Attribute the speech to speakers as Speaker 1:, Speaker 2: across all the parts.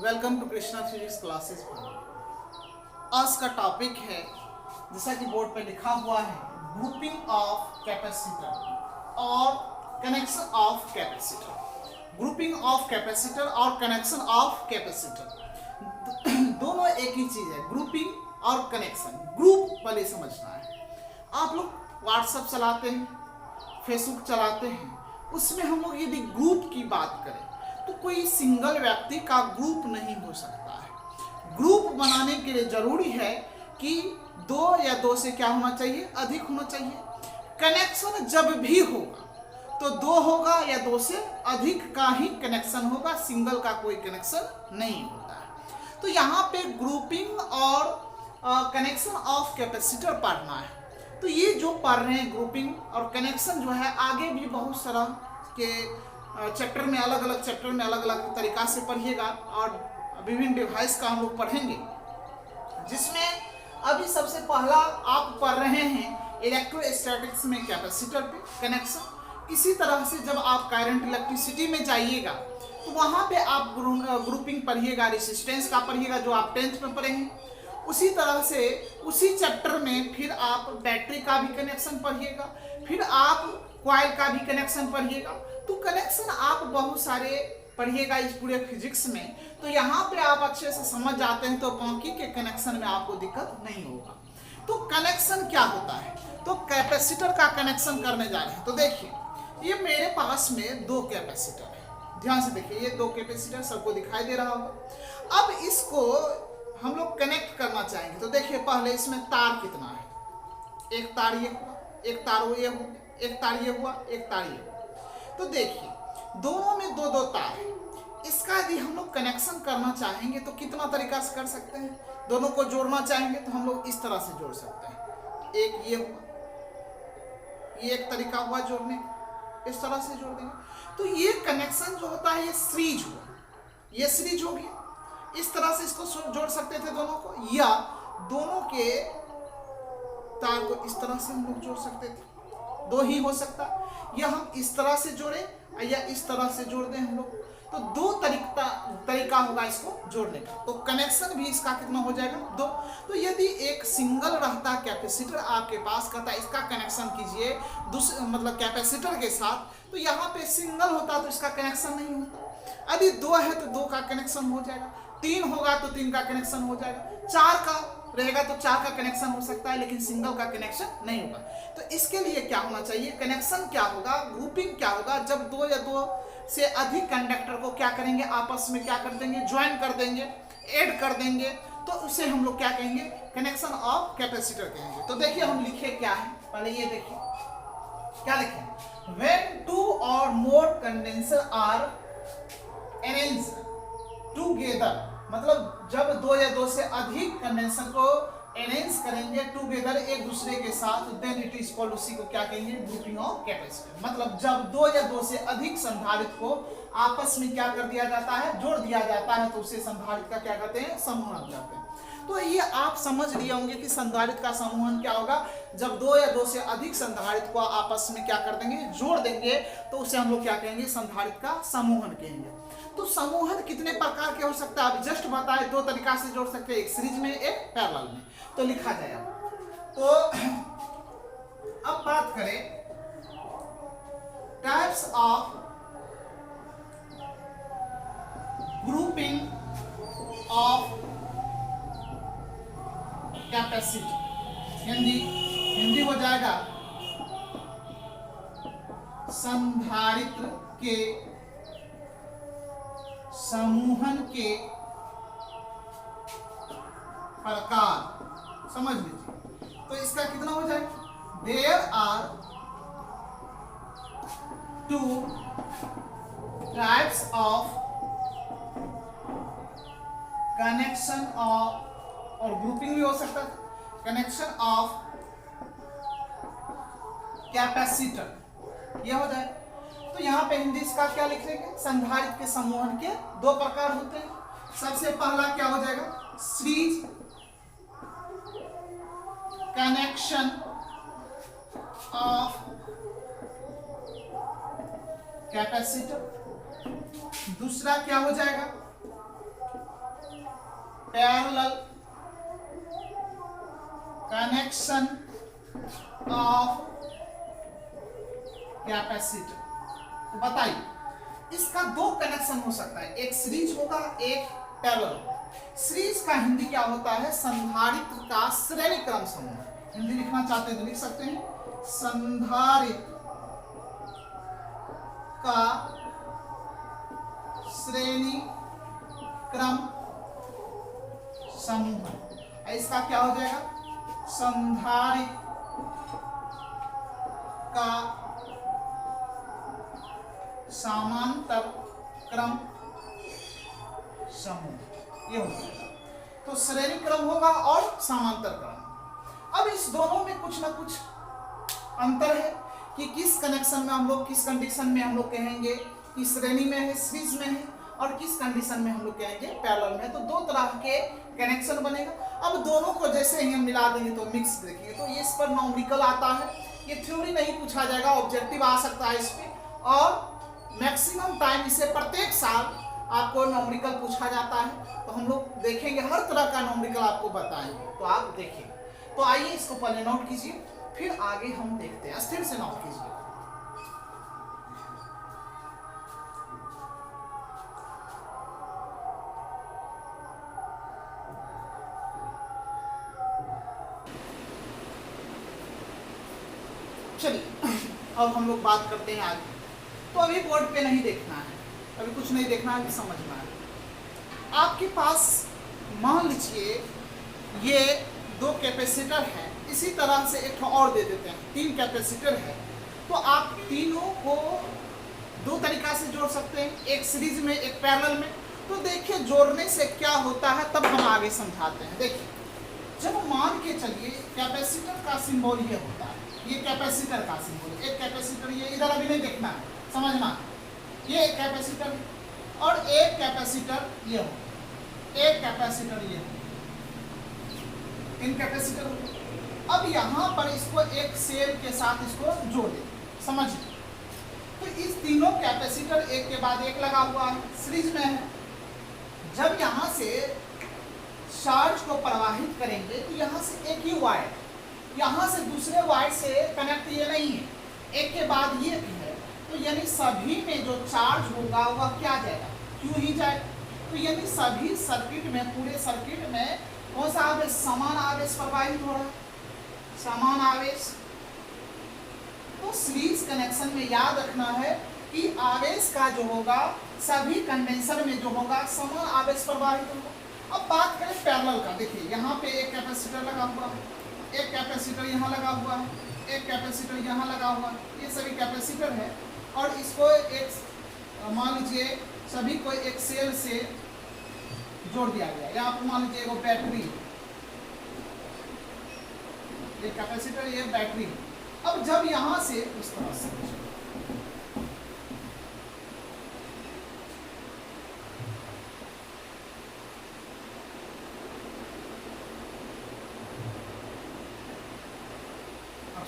Speaker 1: Welcome to Krishna physics classes. आज का topic है, जैसा कि बोर्ड पे लिखा हुआ है, ग्रुपिंग ऑफ कैपेसिटर और connection of capacitor. Grouping of capacitor और कनेक्शन ऑफ कैपेसिटर दोनों एक ही चीज है। ग्रुपिंग और कनेक्शन, ग्रुप पहले समझना है। आप लोग व्हाट्सएप चलाते हैं, फेसबुक चलाते हैं, उसमें हम लोग यदि ग्रुप की बात करें तो कोई सिंगल व्यक्ति का ग्रुप नहीं हो सकता है। ग्रुप बनाने के लिए जरूरी है कि दो या दो से क्या होना चाहिए, अधिक होना चाहिए। कनेक्शन जब भी होगा तो दो होगा या दो से अधिक का ही कनेक्शन होगा, सिंगल का कोई कनेक्शन नहीं होता है। तो यहाँ पे ग्रुपिंग और कनेक्शन ऑफ कैपेसिटर पढ़ना है। तो ये जो पढ़ रहे हैं ग्रुपिंग और कनेक्शन जो है, आगे भी बहुत सारा के चैप्टर में अलग अलग तरीका से पढ़िएगा और विभिन्न डिवाइस का हम लोग पढ़ेंगे, जिसमें अभी सबसे पहला आप पढ़ रहे हैं इलेक्ट्रोस्टैटिक्स में कैपेसिटर पे कनेक्शन। इसी तरह से जब आप करंट इलेक्ट्रिसिटी में जाइएगा तो वहाँ पे आप ग्रुपिंग पढ़िएगा, रेसिस्टेंस का पढ़िएगा जो आप 10th में पढ़ेंगे। उसी तरह से उसी चैप्टर में फिर आप बैटरी का भी कनेक्शन पढ़िएगा, फिर आप कॉइल का भी कनेक्शन पढ़िएगा। तो कनेक्शन आप बहुत सारे पढ़िएगा इस पूरे फिजिक्स में। तो यहाँ पे आप अच्छे से समझ जाते हैं तो बाकी के कनेक्शन में आपको दिक्कत नहीं होगा। तो कनेक्शन क्या होता है, तो कैपेसिटर का कनेक्शन करने जा रहे हैं। तो देखिए, ये मेरे पास में दो कैपेसिटर है, ध्यान से देखिए, ये दो कैपेसिटर सबको दिखाई दे रहा होगा। अब इसको हम लोग कनेक्ट करना चाहेंगे तो देखिए, पहले इसमें तार कितना है, एक तार ये हुआ, एक तार ये हुआ, एक तार ये हुआ, एक तार ये हुआ। तो देखिए, दोनों में दो दो तार है। इसका यदि हम लोग कनेक्शन करना चाहेंगे तो कितना तरीका से कर सकते हैं। दोनों को जोड़ना चाहेंगे तो हम लोग इस तरह से जोड़ सकते हैं। एक ये हुआ, ये एक तरीका हुआ जोड़ने का, इस तरह से जोड़ देंगे। तो ये कनेक्शन जो होता है ये सीरीज हुआ, ये सीरीज हो गया। इस तरह से इसको जोड़ सकते थे दोनों को, या दोनों के तार को इस तरह से हम लोग जोड़ सकते थे, दो ही हो सकता, या हम इस तरह से जोड़े या इस तरह से जोड़ दें हम लोग। तो दो तरीका होगा इसको जोड़ने का। तो कनेक्शन भी इसका कितना हो जाएगा, दो। तो यदि एक सिंगल रहता कैपेसिटर आपके पास, कहता इसका कनेक्शन कीजिए मतलब कैपेसिटर के साथ, तो यहाँ पे सिंगल होता तो इसका कनेक्शन नहीं होता। यदि दो है तो दो का कनेक्शन हो जाएगा, तीन होगा तो तीन का कनेक्शन हो जाएगा, चार का रहेगा तो चार का कनेक्शन हो सकता है, लेकिन सिंगल का कनेक्शन नहीं होगा। तो इसके लिए क्या होना चाहिए, कनेक्शन क्या होगा, ग्रुपिंग क्या होगा, जब दो या दो से अधिक कंडक्टर को क्या करेंगे, आपस में क्या कर देंगे, ज्वाइन कर देंगे, ऐड कर देंगे, तो उसे हम लोग क्या कहेंगे, कनेक्शन ऑफ कैपेसिटर कहेंगे। तो देखिए हम लिखे क्या है, पहले ये देखिए क्या लिखे, व्हेन टू और मोर कंडेंसर आर अरेंज्ड टुगेदर, मतलब जब दो या दो से अधिक कंडेंसर को अरेंज करेंगे टुगेदर, एक दूसरे के साथ, देन इट इज कॉल्ड, उसी को क्या कहेंगे, ग्रुपिंग ऑफ कैपेसिटर। मतलब जब दो या दो से अधिक संधारित्र को आपस में क्या कर दिया जाता है, जोड़ दिया जाता है, तो उसे संधारित्र का क्या कहते हैं, समूहन कहते हैं। तो ये आप समझ लिए होंगे कि संधारित्र का समूहन क्या होगा, जब दो या दो से अधिक संधारित्र को आपस में क्या कर देंगे, जोड़ देंगे, तो उसे हम लोग क्या कहेंगे, संधारित्र का समूहन कहेंगे। तो समूहन कितने प्रकार के हो सकता है, अभी जस्ट बताए, दो तरीका से जोड़ सकते हैं, एक सीरीज में, एक पैरेलल में। तो लिखा जाए तो अब बात करें types of grouping of capacity. Hindi हो जाएगा संधारित्र के समूहन के प्रकार, समझ लीजिए। तो इसका कितना हो जाएगा, there are two types of connection of, और ग्रुपिंग भी हो सकता है, कनेक्शन ऑफ कैपेसिटर, यह हो जाए। तो यहाँ पे हिंदी इसका क्या लिख लेंगे, संधारित्र के समूहन के दो प्रकार होते हैं। सबसे पहला क्या हो जाएगा, सीरीज कनेक्शन ऑफ कैपेसिटर। दूसरा क्या हो जाएगा, पैरेलल कनेक्शन ऑफ कैपेसिटर। तो बताइए इसका दो कनेक्शन हो सकता है, एक सीरीज होगा एक पैरेलल। सीरीज का हिंदी क्या होता है? संधारित्र का श्रेणी क्रम समूह। हिंदी लिखना चाहते हैं तो लिख सकते हैं, संधारित्र का श्रेणी क्रम समूह। इसका क्या हो जाएगा? संधारित्र का समांतर क्रम समूह, ये हो जाएगा। तो श्रेणी क्रम होगा और समांतर क्रम। अब इस दोनों में कुछ ना कुछ अंतर है कि किस कनेक्शन में हम लोग, किस कंडीशन में हम लोग कहेंगे कि श्रेणी में है, सीरीज में है, और किस कंडीशन में हम लोग कहेंगे पैरेलल में। तो दो तरह के कनेक्शन बनेगा। अब दोनों को जैसे ही हम मिला देंगे तो मिक्स देखेंगे तो इस पर न्यूमेरिकल आता है। ये थ्योरी नहीं पूछा जाएगा, ऑब्जेक्टिव आ सकता है इस पे, और मैक्सिमम टाइम इसे प्रत्येक साल आपको न्यूमेरिकल पूछा जाता है। तो हम लोग देखेंगे, हर तरह का न्यूमेरिकल आपको बताएंगे, तो आप देखिए। तो आइए इसको पहले नोट कीजिए, फिर आगे हम देखते हैं। स्थिर से नोट कीजिए। चलिए अब हम लोग बात करते हैं आगे। तो अभी बोर्ड पे नहीं देखना है, अभी कुछ नहीं देखना है, समझना है। आपके पास मान लीजिए ये दो कैपेसिटर है, इसी तरह से एक और दे देते हैं, 3 कैपेसिटर है। तो आप तीनों को दो तरीका से जोड़ सकते हैं, एक सीरीज में एक पैरेलल में। तो देखिए जोड़ने से क्या होता है तब हम आगे समझाते हैं। देखिए जब मान के चलिए कैपेसिटर का सिंबल ये होता है, ये कैपेसिटर का सिंबल, एक कैपेसिटर ये इधर अभी नहीं देखना है, समझना, ये एक कैपेसिटर और एक कैपेसिटर ये हो, एक कैपेसिटर ये हो, इन कैपेसिटर हो। अब यहाँ पर इसको एक सेल के साथ इसको जोड़ दे, समझिए। तो इस तीनों कैपेसिटर एक के बाद एक लगा हुआ है, सीरीज में है। जब यहाँ से चार्ज को प्रवाहित करेंगे तो यहाँ से एक ही वायर, यहाँ से दूसरे वायर से कनेक्ट ये नहीं है, एक के बाद ये भी है। तो यानी सभी में जो चार्ज होगा वह क्या जाएगा? क्यों ही जाएगा। तो यानी सभी सर्किट में, पूरे सर्किट में कौन सा आवेश? समान आवेश प्रवाहित हो रहा है, समान आवेश। तो सीरीज कनेक्शन में याद रखना है कि आवेश का जो होगा सभी कंडेंसर में जो होगा समान आवेश प्रवाहित होगा। अब बात करें पैरेलल का, देखिए यहाँ पे एक कैपेसिटर लगा हुआ है, एक कैपेसिटर यहाँ लगा हुआ है, एक कैपेसिटर यहाँ लगा हुआ है, ये सभी कैपेसिटर है। और इसको एक मान लीजिए सभी को एक सेल से जोड़ दिया गया। यहाँ पर मान लीजिए एक बैटरी, ये कैपेसिटर, ये बैटरी। अब जब यहाँ से इस तरह से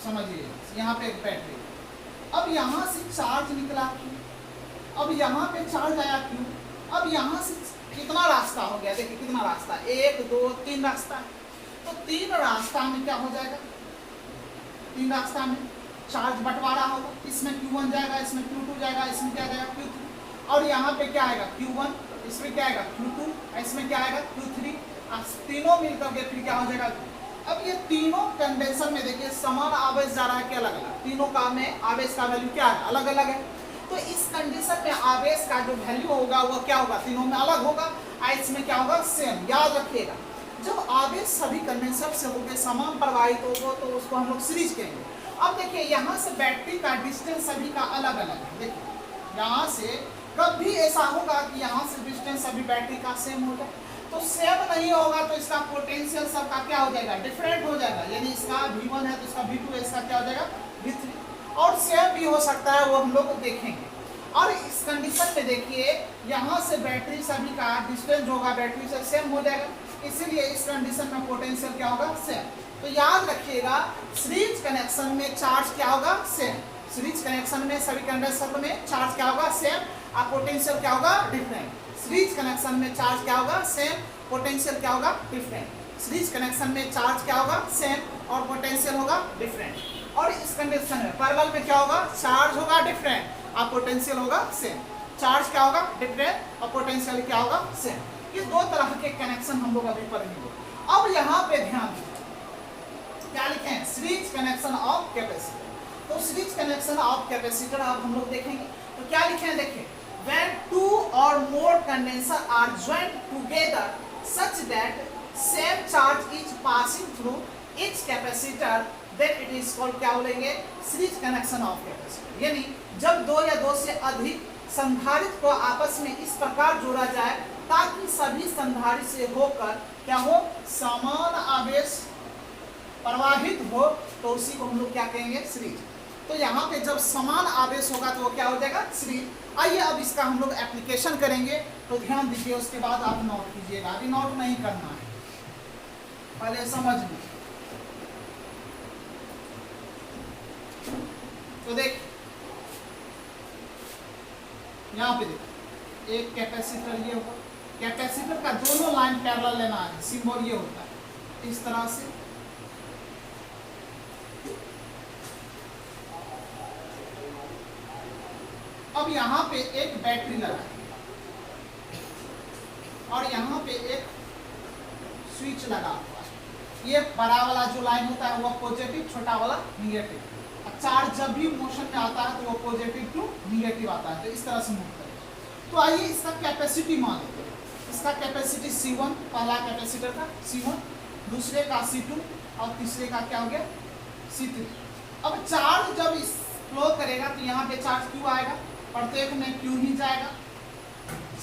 Speaker 1: समझिए, यहाँ पे एक बैटरी, अब यहाँ से चार्ज निकला क्यों? अब यहाँ पे चार्ज आया क्यों? अब यहाँ से कितना रास्ता हो गया? देखिए कितना रास्ता, 1 2 3 रास्ता है। तो 3 रास्ता में क्या हो जाएगा? 3 रास्ता में चार्ज बंटवारा होगा। इसमें Q1 जाएगा, इसमें Q2 जाएगा, इसमें क्या जाएगा? Q3। और यहाँ पे क्या आएगा? Q1, इसमें क्या आएगा? Q2, इसमें क्या आएगा? Q3। तीनों मिलकर के फिर क्या हो जाएगा? अब ये तीनों कंडेंसर में देखिए समान आवेश जा रहा है क्या? अलग अलग। तीनों का में आवेश का वैल्यू क्या है? अलग अलग है। तो इस कंडीशन में आवेश का जो वैल्यू होगा वो क्या होगा? तीनों में अलग होगा, इसमें क्या होगा? सेम। याद रखिएगा, जब आवेश सभी कंडेंसर से होकर समान प्रवाहित होगा तो उसको हम लोग सीरीज कहेंगे। अब देखिए यहाँ से बैटरी का डिस्टेंस सभी का अलग अलग है। देखिए यहाँ से कभी ऐसा होगा कि यहाँ से डिस्टेंस सभी बैटरी का सेम हो जाए, तो सेम नहीं होगा तो इसका पोटेंशियल सबका क्या हो जाएगा? डिफरेंट हो जाएगा। यानी इसका V1 है तो इसका V2 है, इसका क्या हो जाएगा? V3। और सेम भी हो सकता है, वो हम लोग देखेंगे। और इस कंडीशन में देखिए यहाँ से बैटरी सभी का डिस्टेंस होगा बैटरी से सेम हो जाएगा, इसीलिए इस कंडीशन में पोटेंशियल क्या होगा? सेम। तो याद रखिएगा सीरीज कनेक्शन में चार्ज क्या होगा? सेम। सीरीज कनेक्शन में सभी कंडेंसर में चार्ज क्या होगा? सेम, और पोटेंशियल क्या होगा? डिफरेंट। सीरीज कनेक्शन में चार्ज क्या होगा, सेम, पोटेंशियल क्या होगा, डिफरेंट। सीरीज कनेक्शन में चार्ज क्या होगा, सेम, और पोटेंशियल होगा डिफरेंट। और इस कंडीशन में पैरेलल में क्या होगा, चार्ज होगा डिफरेंट और पोटेंशियल होगा सेम। चार्ज क्या होगा, डिफरेंट, और पोटेंशियल क्या होगा, सेम। ये दो तरह के कनेक्शन हम लोग अभी पढ़ेंगे। अब यहाँ पे ध्यान दीजिए क्या लिखे हैं, सीरीज कनेक्शन ऑफ कैपेसिटर। तो सीरीज कनेक्शन ऑफ कैपेसिटर अब हम लोग देखेंगे। तो क्या लिखे हैं, देखिए, when two or more condenser are joined together such that same charge is passing through each capacitor, then it is called, क्या बोलेंगे, सीरीज कनेक्शन ऑफ कैपेसिटर। यानी जब दो या दो से अधिक संधारित्र को आपस में इस प्रकार जोड़ा जाए ताकि सभी संधारित्र से होकर क्या हो, समान आवेश प्रवाहित हो, तो उसी को हम लोग क्या कहेंगे, सीरीज। तो यहाँ पे जब समान आवेश होगा तो वो क्या हो जाएगा, सीरीज। आइए अब इसका हम लोग एप्लीकेशन करेंगे, तो ध्यान दीजिए, उसके बाद आप नोट कीजिएगा, अभी नोट नहीं करना है, पहले समझ लीजिए। तो देख यहाँ पे देखो, एक कैपेसिटर ये होगा, कैपेसिटर का दोनों लाइन पैरेलल लेना है, सिंबल ये होता है इस तरह से। अब यहाँ पे एक बैटरी लगा है और यहाँ पे एक स्विच लगा हुआ है। ये बड़ा वाला जो लाइन होता है वो पॉजिटिव, छोटा वाला निगेटिव। चार्ज जब भी मोशन में आता है तो वो पॉजिटिव टू निगेटिव आता है, तो इस तरह से मूव करेगा। तो आइए इसका कैपेसिटी मान लेते हैं। इसका कैपेसिटी C1, पहला कैपेसिटर का C1, दूसरे का C2 और तीसरे का क्या हो गया, C3। अब चार्ज जब इस फ्लो करेगा तो यहाँ पे चार्ज Q आएगा, प्रत्येक में Q ही जाएगा,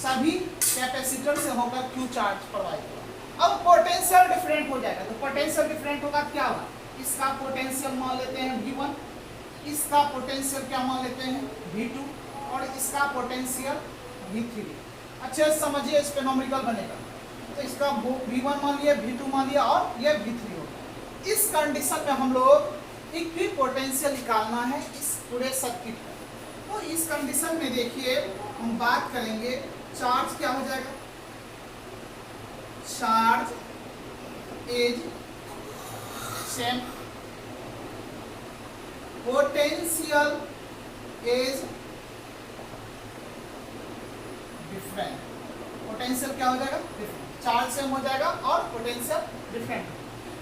Speaker 1: सभी कैपेसिटर से होकर Q चार्ज प्रवाहित होगा। अब पोटेंशियल डिफरेंट हो जाएगा, तो पोटेंशियल डिफरेंट होगा, क्या होगा, इसका पोटेंशियल मान लेते हैं V1, इसका पोटेंशियल क्या मान लेते हैं V2, और इसका पोटेंशियल V3। अच्छे से समझिए, इस पे नॉमिकल बनेगा, तो इसका V1 मान लिया, V2 मान लिया और ये V3 होगा। इस कंडीशन में हम लोग इक्वी पोटेंशियल निकालना है इस पूरे सर्किट का। तो इस कंडीशन में देखिए हम बात करेंगे, चार्ज क्या हो जाएगा, charge is same, potential is different. Potential क्या हो जाएगा, डिफरेंट। चार्ज सेम हो जाएगा और पोटेंशियल डिफरेंट।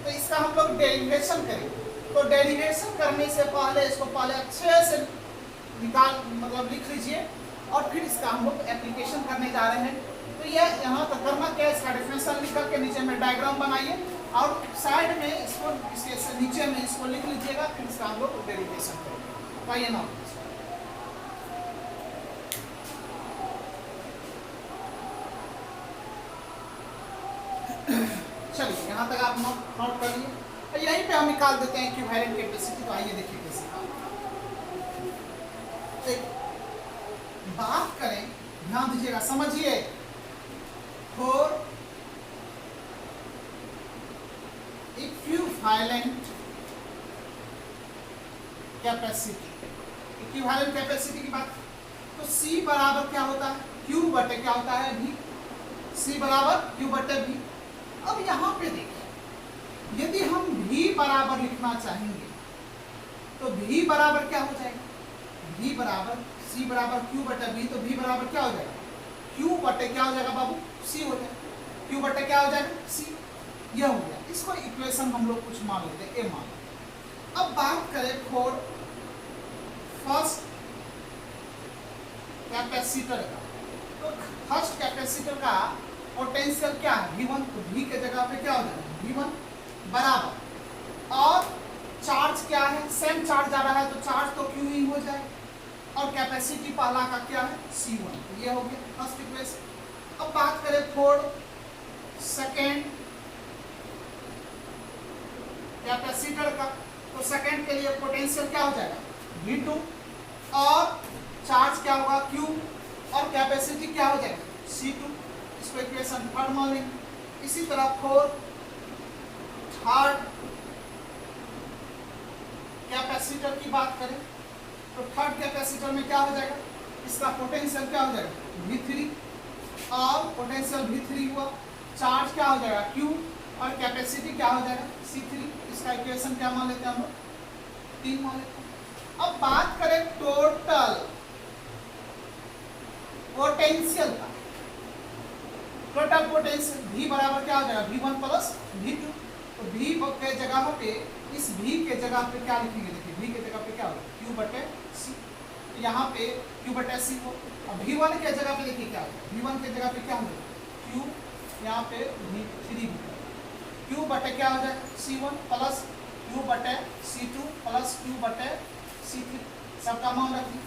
Speaker 1: तो इसका हम लोग डेरिवेशन करेंगे। तो डेरिवेशन करने से पहले इसको पहले अच्छे से निकाल, मतलब लिख लीजिए, और फिर इसका हम लोग एप्लीकेशन करने जा रहे हैं। तो ये यहाँ तक करना क्या है, इसका डिफरेंशियल निकाल के नीचे में डायग्राम बनाइए और साइड में इसको, इसके नीचे में इसको लिख लीजिएगा, फिर इसका हम लोग डेरिवेशन करेंगे। तो ये ना चलिए यहाँ तक आप नोट कर लिए। यहीं पे हम निकाल देते हैं इक्विवेलेंट कैपेसिटी। तो आइए देखिए कैसे बात करें, ध्यान दीजिएगा, समझिए। For equivalent capacity, equivalent capacity की बात, तो C बराबर क्या होता है, Q बटे क्या होता है, V। C बराबर Q बटे V। अब यहाँ पे देखिए, यदि हम V बराबर लिखना चाहेंगे तो V बराबर क्या हो जाएगा, V बराबर C बराबर Q बटे V, तो V बराबर क्या हो जाएगा, Q बटे क्या हो जाएगा बाबू, C हो जाएगा। Q बटे क्या हो जाएगा, C। यह हो गया। इसको इक्वेशन हम लोग कुछ मान लेते हैं, A मान। अब बात करें फॉर फर्स्ट कैपेसिटर का, तो फर्स्ट कैपेसिटर का पोटेंशियल क्या है, V1, तो V के जगह पे क्या हो जाएगा, V1 बराबर, और चार्ज क्या है, सेम चार्ज आ रहा है तो चार्ज तो Q ही हो जाए, और कैपेसिटी पहला का क्या है, C1। तो ये हो गया फर्स्ट इक्वेशन। अब बात करें फॉर सेकेंड कैपेसिटर का, तो सेकेंड के लिए पोटेंशियल क्या हो जाएगा, V2, और चार्ज क्या होगा, Q, और कैपेसिटी क्या हो जाएगा, C2। इसको इक्वेशन थर्ड मान लेंगे। इसी तरह फॉर थर्ड कैपेसिटर की बात करें, तो थर्ड कैपेसिटर में क्या हो जाएगा, इसका पोटेंशियल क्या हो जाएगा, V3, और पोटेंशियल V3 हुआ, चार्ज क्या हो जाएगा Q और कैपेसिटी क्या हो जाएगा C3। इसका इक्वेशन क्या मान लेते हैं हम लोग 3 मान लेते हैं। अब बात करें टोटल पोटेंशियल का, टोटल पोटेंशियल V बराबर क्या हो जाएगा V1 प्लस V2। तो V के जगह पे, इस V के जगह पे क्या लिखेंगे, देखिए V के जगह पे क्या होगा Q बटे C, यहाँ पे Q बटे C हो। अब V1 के जगह पे देखिए क्या होगा, V1 के जगह पे क्या होगा Q, यहाँ पे V3 Q बटे क्या हो जाएगा C1 प्लस Q बटे C2 प्लस Q बटे C3, सबका मान रखिए।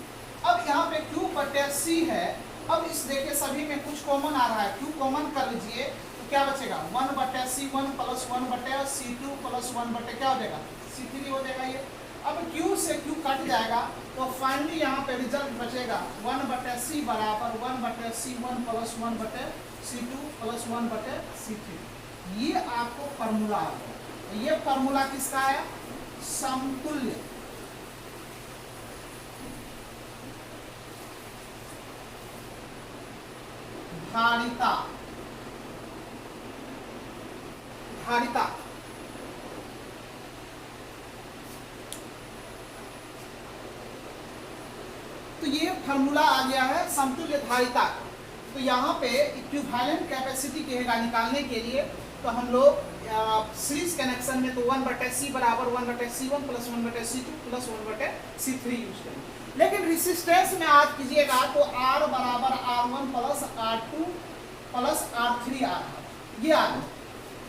Speaker 1: अब यहाँ पे Q बटे C है, अब इस देखिए सभी में कुछ कॉमन आ रहा है, Q कॉमन कर लीजिए तो क्या बचेगा 1 बटे C1 प्लस 1 बटे C2 प्लस 1 बटे क्या हो जाएगा C3 हो जाएगा ये। अब Q से Q कट जाएगा तो फाइनली यहाँ पे रिजल्ट बचेगा 1 बटे C बराबर 1 बटे C1 प्लस 1 बटे C2 प्लस 1 बटे C3। ये आपको फार्मूला आ गया। ये फार्मूला किसका है, समतुल्य धारिता, धारिता तो ये फार्मूला आ गया है समतुल्य धारिता। तो यहाँ पे इक्विवेलेंट कैपेसिटी कहेगा निकालने के लिए, तो हम लोग सीरीज कनेक्शन में तो 1 बटे C बराबर 1 बटे C1 प्लस 1 बटे C2 प्लस 1 बटे C3 यूज करेंगे। लेकिन रेजिस्टेंस में आज कीजिएगा तो R बराबर R1 plus R2 plus R3 आ रहा है, ये आ रहा है,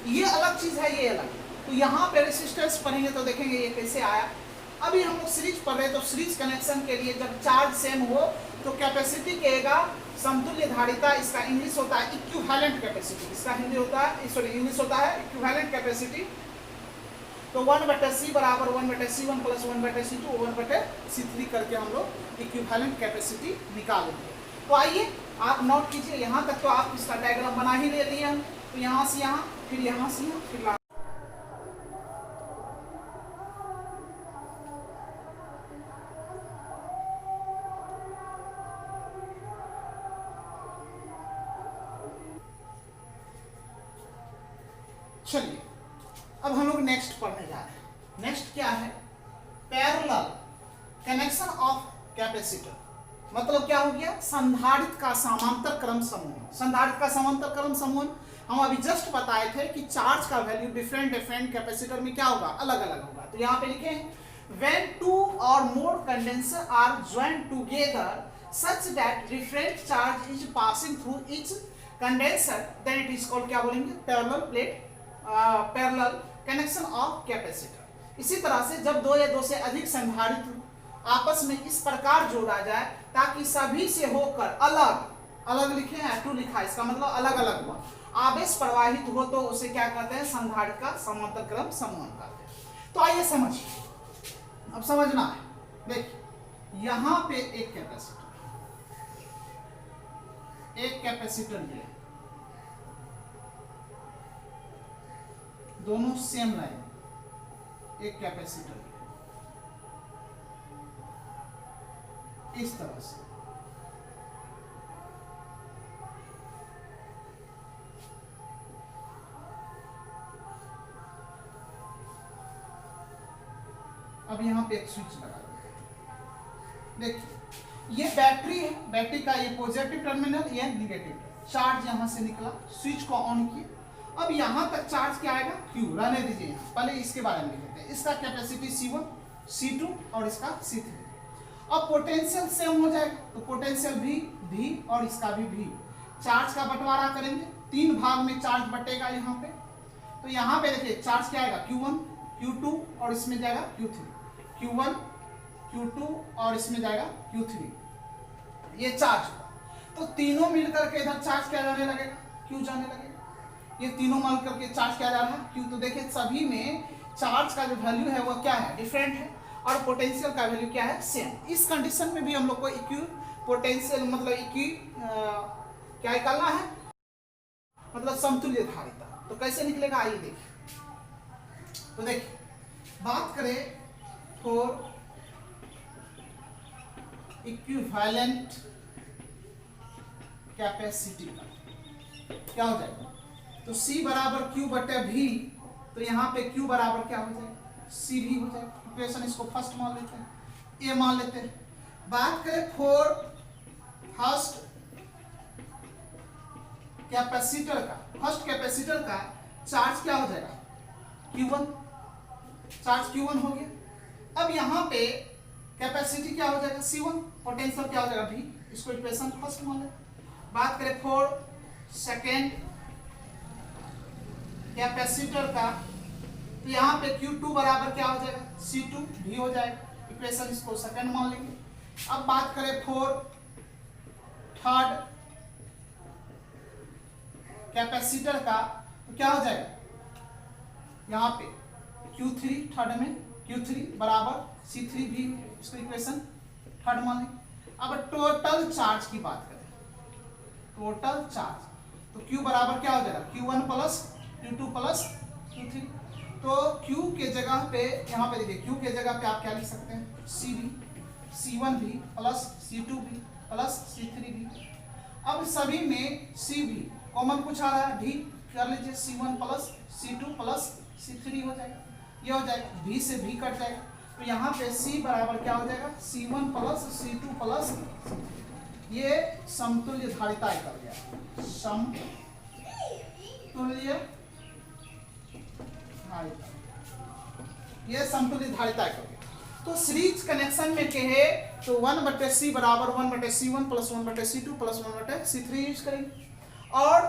Speaker 1: ये अलग चीज है, ये अलग। तो यहाँ पे रेजिस्टेंस पढ़ेंगे तो देखेंगे ये कैसे आया। अभी हम लोग सीरीज पढ़ रहे हैं, तो सीरीज कनेक्शन के लिए जब चार्ज सेम हो तो कैपेसिटी कहेगा समतुल्य धारिता, इसका इंग्लिश होता है इक्विवेलेंट कैपेसिटी, इसका हिंदी होता है, सॉरी इंग्लिश होता है इक्विवेलेंट कैपेसिटी। तो 1 बटे C बराबर 1 बटे C1 प्लस 1 बटे C2 1 बटे C3 करके हम लोग इक्विवेलेंट कैपेसिटी निकालेंगे। तो आइए आप नोट कीजिए, यहाँ तक तो आप इसका डायग्राम बना ही ले लिए हैं। तो यहाँ से यहाँ, फिर यहाँ से यहाँ, फिर चलिए अब हम लोग नेक्स्ट पढ़ने जा रहे हैं। नेक्स्ट क्या है, पैरेलल कनेक्शन ऑफ कैपेसिटर। मतलब क्या हो गया, संधारित्र का समांतर क्रम समूह। संधारित्र का समांतर क्रम समूह हम अभी जस्ट बताए थे कि चार्ज का वैल्यू डिफरेंट डिफरेंट कैपेसिटर में क्या होगा, अलग अलग होगा। तो यहाँ पे लिखे हैं when two or more condenser are joined together such that different charge is passing through each condenser, then it is called क्या बोलेंगे, parallel plate parallel connection of capacitor. इसी तरह से जब दो या दो से अधिक संधारित्र आपस में इस प्रकार जोड़ा जाए ताकि सभी से होकर अलग अलग लिखे हैं, टू लिखा, इसका मतलब अलग अलग हुआ, आवेश प्रवाहित हो तो उसे क्या कहते हैं, संधारित्र का समांतर क्रम समूह कहते हैं। तो आइए समझिए, अब समझना है। देखिए यहां पे एक कैपेसिटर है, दोनों सेम लाइन, एक कैपेसिटर इस तरह से, अब यहां पे एक स्विच लगा दिया। देखिए ये बैटरी है, बैटरी का ये पॉजिटिव टर्मिनल, ये निगेटिव। चार्ज यहां से निकला, स्विच को ऑन किया, अब यहां तक चार्ज क्या आएगा Q, रहने दीजिए यहाँ, पहले इसके बारे में लिखते हैं। इसका कैपेसिटी C1 C2 और इसका C3। अब पोटेंशियल सेम हो जाएगा, तो पोटेंशियल V और इसका भी V। चार्ज का बंटवारा करेंगे, 3 भाग में चार्ज बटेगा यहाँ पे। तो यहाँ पे देखिए चार्ज क्या आएगा Q1 Q2 और इसमें जाएगा Q3, Q1 Q2 और इसमें जाएगा Q3, ये चार्ज। तो तीनों मिलकर के इधर चार्ज क्या जाने लगेगा, Q जाने लगेगा। ये तीनों मिल करके चार्ज क्या जा रहा है, Q। तो देखिए सभी में चार्ज का जो वैल्यू है वो क्या है, डिफरेंट है, और पोटेंशियल का वैल्यू क्या है, सेम। इस कंडीशन में भी हम लोग को इक्वी पोटेंशियल मतलब इक्वी क्या निकालना है, मतलब समतुल्य धारिता। तो कैसे निकलेगा आइए देखिए। तो देखिए बात करें फॉर इक्विवेलेंट कैपेसिटी का, क्या हो जाएगा, तो C बराबर Q बटे V, तो यहाँ पे Q बराबर क्या हो जाएगा, C भी हो जाएगा। इक्वेशन इसको फर्स्ट मान लेते हैं, A मान लेते हैं। बात करें फॉर फर्स्ट कैपेसिटर का, फर्स्ट कैपेसिटर का चार्ज क्या हो जाएगा, Q1, चार्ज Q1 हो गया। अब यहाँ पे कैपेसिटी क्या हो जाएगा, C1, पोटेंशियल क्या हो जाएगा, V, इसको इक्वेशन फर्स्ट मान लेते। बात करें फॉर सेकेंड कैपेसिटर का, तो यहाँ पे Q2 बराबर क्या हो जाएगा, C2 भी हो जाएगा, इक्वेशन इसको सेकेंड मान लेंगे। अब बात करें फॉर थर्ड कैपेसिटर का, तो क्या हो जाएगा, यहाँ पे Q3, थर्ड में Q3 बराबर C3 भी, इसको इक्वेशन थर्ड मान लेंगे। अब टोटल चार्ज की बात करें, टोटल चार्ज, तो Q बराबर क्या हो जाएगा, Q1 plus Q2 plus Q3, तो Q के जगह पे, यहाँ पे देखिए Q के जगह पे आप क्या लिख सकते हैं, CV, C1 भी प्लस C2 भी प्लस C3 भी। अब सभी में CV कॉमन कुछ आ रहा है, D कर लीजिए, C1 plus C2 plus C3 हो जाएगा, ये हो जाएगा, V से V कट जाएगा, तो यहाँ पे C बराबर क्या हो जाएगा, C1 प्लस C2 प्लस, ये समतुल्य धारिता कर गया, समतुल्य धारिता, ये समतुल्य धारिता कर गया। तो सीरीज कनेक्शन में कहे तो 1/C बराबर 1/C1 plus 1/C2 plus 1/C3 use करेंगे, और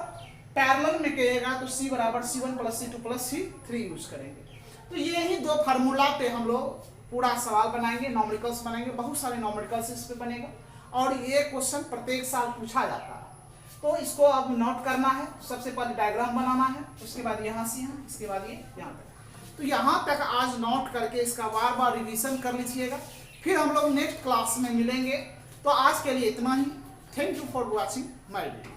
Speaker 1: पैरेलल में कहेगा तो C बराबर C1 plus C2 plus C3 use करेंगे। तो ये ही दो फार्मूला पे हम लोग पूरा सवाल बनाएंगे, नॉमेरिकल्स बनाएंगे, बहुत सारे नॉमेरिकल्स इस पे बनेगा, और ये क्वेश्चन प्रत्येक साल पूछा जाता है। तो इसको अब नोट करना है, सबसे पहले डायग्राम बनाना है, उसके बाद यहाँ से यहाँ, इसके बाद ये यहाँ तक। तो यहाँ तक आज नोट करके इसका बार बार रिवीजन कर लीजिएगा, फिर हम लोग नेक्स्ट क्लास में मिलेंगे। तो आज के लिए इतना ही। Thank you for watching my video.